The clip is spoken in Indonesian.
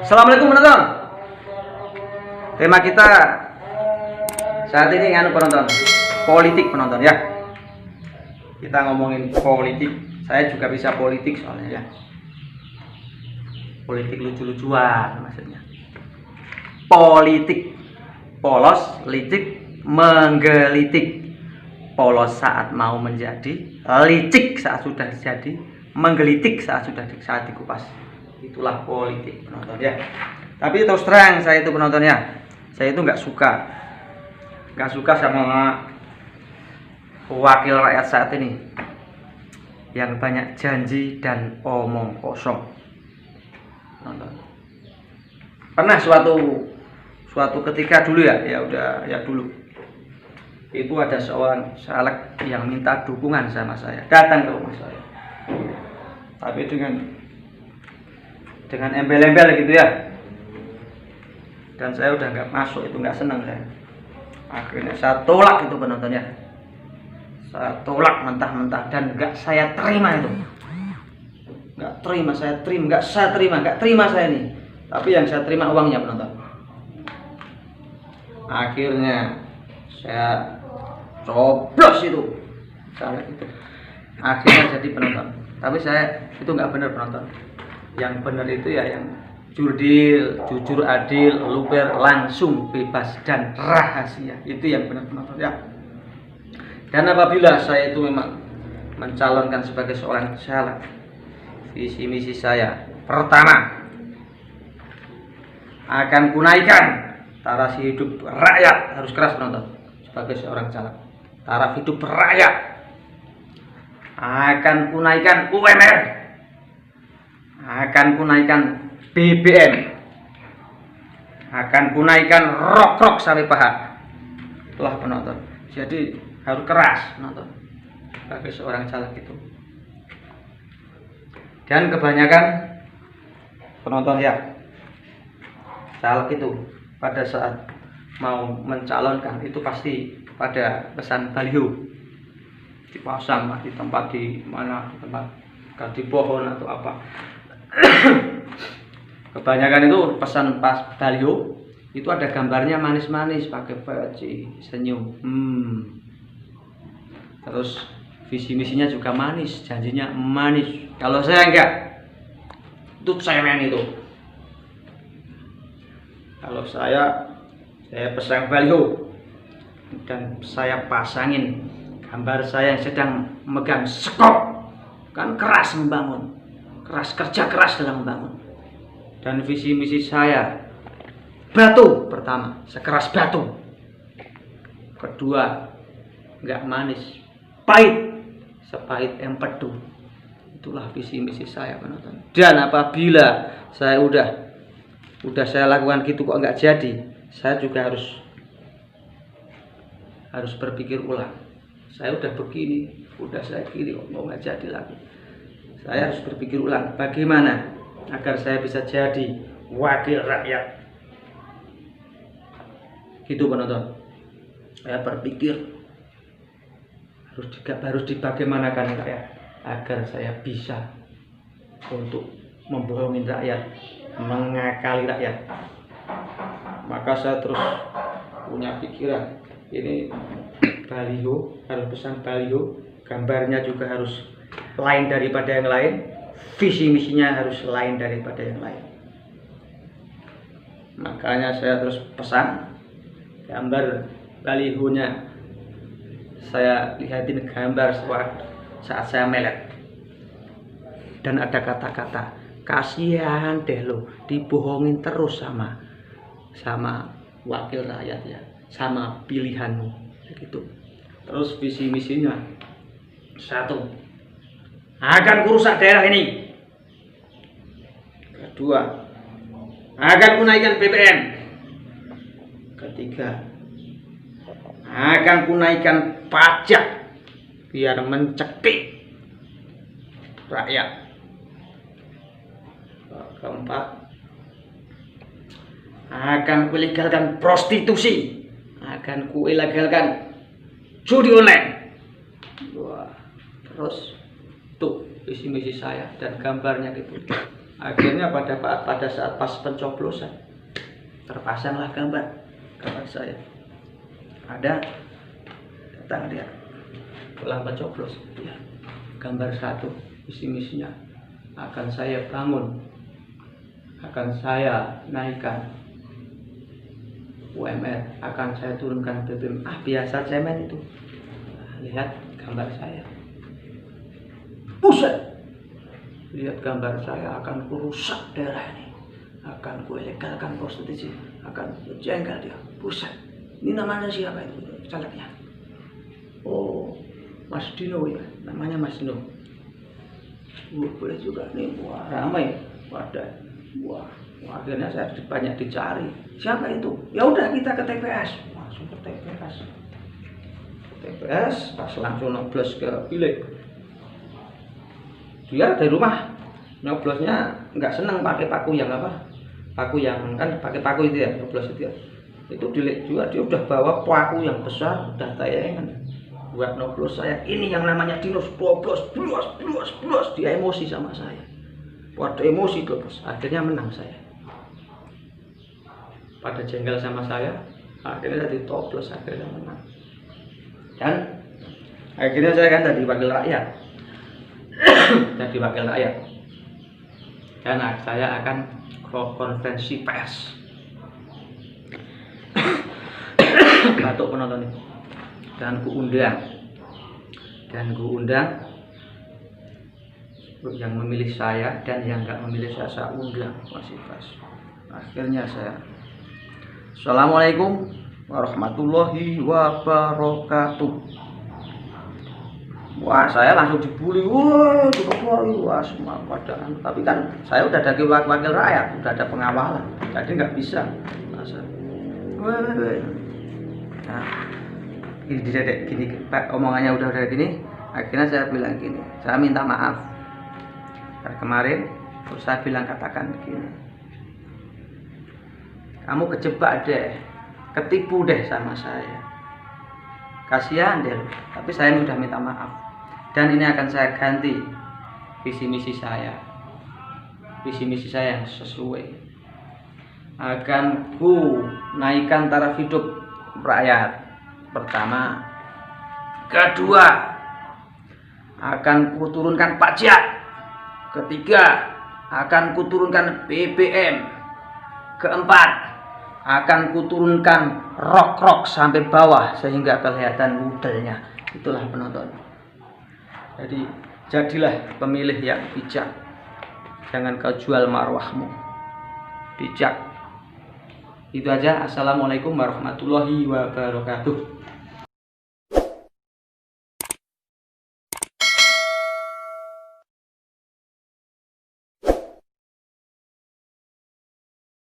Assalamualaikum penonton. Tema kita saat ini penonton, politik penonton ya. Kita ngomongin politik. Saya juga bisa politik soalnya ya. Politik lucu-lucuan maksudnya. Politik polos, licik, menggelitik. Polos saat mau menjadi, licik saat sudah jadi, menggelitik saat dikupas. Itulah politik penonton ya. Tapi terus terang saya itu penonton ya, saya itu nggak suka sama wakil rakyat saat ini yang banyak janji dan omong kosong penonton. Pernah suatu ketika dulu ya dulu itu ada seorang caleg yang minta dukungan sama saya, datang ke rumah saya, tapi dengan embel-embel gitu ya, dan saya udah nggak masuk, itu nggak senang saya. Akhirnya saya tolak itu penonton ya, saya tolak mentah-mentah dan nggak saya terima itu, nggak terima saya ini. Tapi yang saya terima uangnya penonton. Akhirnya saya coblos itu caleg itu, akhirnya jadi penonton. Tapi saya itu nggak benar penonton. Yang benar itu ya yang jujur, adil, luber, langsung, bebas dan rahasia. Itu yang benar penonton ya. Dan apabila saya itu memang mencalonkan sebagai seorang caleg, visi misi saya pertama akan kunaikan taraf hidup rakyat. Harus keras penonton. Sebagai seorang caleg, taraf hidup rakyat, akan kunaikan UMR, akan kunaikan BBM, akan kunaikan rok sampai paha. Itulah penonton. Jadi harus keras penonton sebagai seorang caleg itu. Dan kebanyakan penonton ya, caleg itu pada saat mau mencalonkan itu pasti pada pesan baliho, dipasang di tempat di pohon atau apa. Kebanyakan itu pesan pas baliho itu ada gambarnya manis-manis, pakai peci, senyum. Terus visi misinya juga manis, janjinya manis. Kalau saya enggak, itu cemen itu. Kalau saya pasang baliho dan saya pasangin gambar saya yang sedang megang sekop, kan keras membangun, kerja keras dalam membangun. Dan visi misi saya batu pertama, sekeras batu. Kedua, nggak manis, pahit, sepahit empedu. Itulah visi misi saya penonton. Dan apabila saya udah saya lakukan gitu kok nggak jadi, saya juga harus berpikir ulang. Saya udah begini, udah saya kiri kok nggak jadi lagi. Saya harus berpikir ulang bagaimana agar saya bisa jadi wakil rakyat. Gitu penonton. Saya berpikir harus dibagaimanakan rakyat agar saya bisa untuk membohongin rakyat, mengakali rakyat. Maka saya terus punya pikiran, ini baliho, harus pesan baliho, gambarnya juga harus lain daripada yang lain, visi misinya harus lain daripada yang lain. Makanya saya terus pesan gambar balihonya, saya lihatin gambar saat saya melet, dan ada kata-kata, kasihan deh lo, dibohongin terus sama wakil rakyat ya, sama pilihanmu gitu. Terus visi misinya, satu, akan kurusak daerah ini. Kedua, akan kunaikan BBM. Ketiga, akan kunaikan pajak biar mencekik rakyat. Keempat, akan kuilegalkan prostitusi, akan kuilegalkan judi online. Wah, terus tuh visi misi saya dan gambarnya gitu. Akhirnya pada saat pas pencoblosan terpasanglah gambar saya. Ada datang dia pulang pencoblos, ya, gambar satu, visi misinya akan saya bangun, akan saya naikkan UMR, akan saya turunkan BBM. Biasa cemen itu. Lihat gambar saya, buset, lihat gambar saya, akan kurusak daerah ini, akan kuilegalkan prostitusi, akan jengkel dia, buset. Ini namanya siapa itu calegnya? Oh, Mas Dino ya, namanya Mas Dino. Boleh juga nih, wah ramai, wah, akhirnya saya banyak dicari. Siapa itu? Ya udah kita ke TPS, langsung ke TPS, pas langsung nyoblos ke bilik. Dia dari rumah nyoblosnya nggak seneng pakai paku yang apa? Paku yang kan pakai paku itu ya, nyoblos itu ya. Itu dilik juga, dia udah bawa paku yang besar, udah tayangan buat nyoblos saya. Ini yang namanya Dinos, blos, dia emosi sama saya. Waduh, emosi tuh bos, akhirnya menang saya. Pada jengkel sama saya, akhirnya jadi toplos, akhirnya menang. Dan akhirnya saya kan jadi wakil rakyat. Jadi wakil rakyat. Dan saya akan konferensi pers. Batuk penonton itu. Dan kuundang yang memilih saya dan yang nggak memilih saya undang, masih pas. Akhirnya saya, Assalamualaikum warahmatullahi wabarakatuh. Wah, saya langsung dibully, wah semua padahal. Tapi kan saya udah dari wakil rakyat, udah ada pengawalan, jadi nggak bisa. Nah, gini, Pak, omongannya udah gini. Akhirnya saya bilang gini, saya minta maaf. Karena kemarin terus saya bilang, katakan gini, kamu kejebak deh, ketipu deh sama saya, kasihan deh. Tapi saya sudah minta maaf, dan ini akan saya ganti visi misi saya yang sesuai. Akan ku naikkan taraf hidup rakyat pertama, kedua akan ku turunkan pajak, ketiga akan ku turunkan BBM, keempat akan ku turunkan rok sampai bawah sehingga kelihatan modelnya. Itulah penonton. Jadi jadilah pemilih yang bijak, jangan kau jual marwahmu, bijak. Itu aja. Assalamualaikum warahmatullahi wabarakatuh.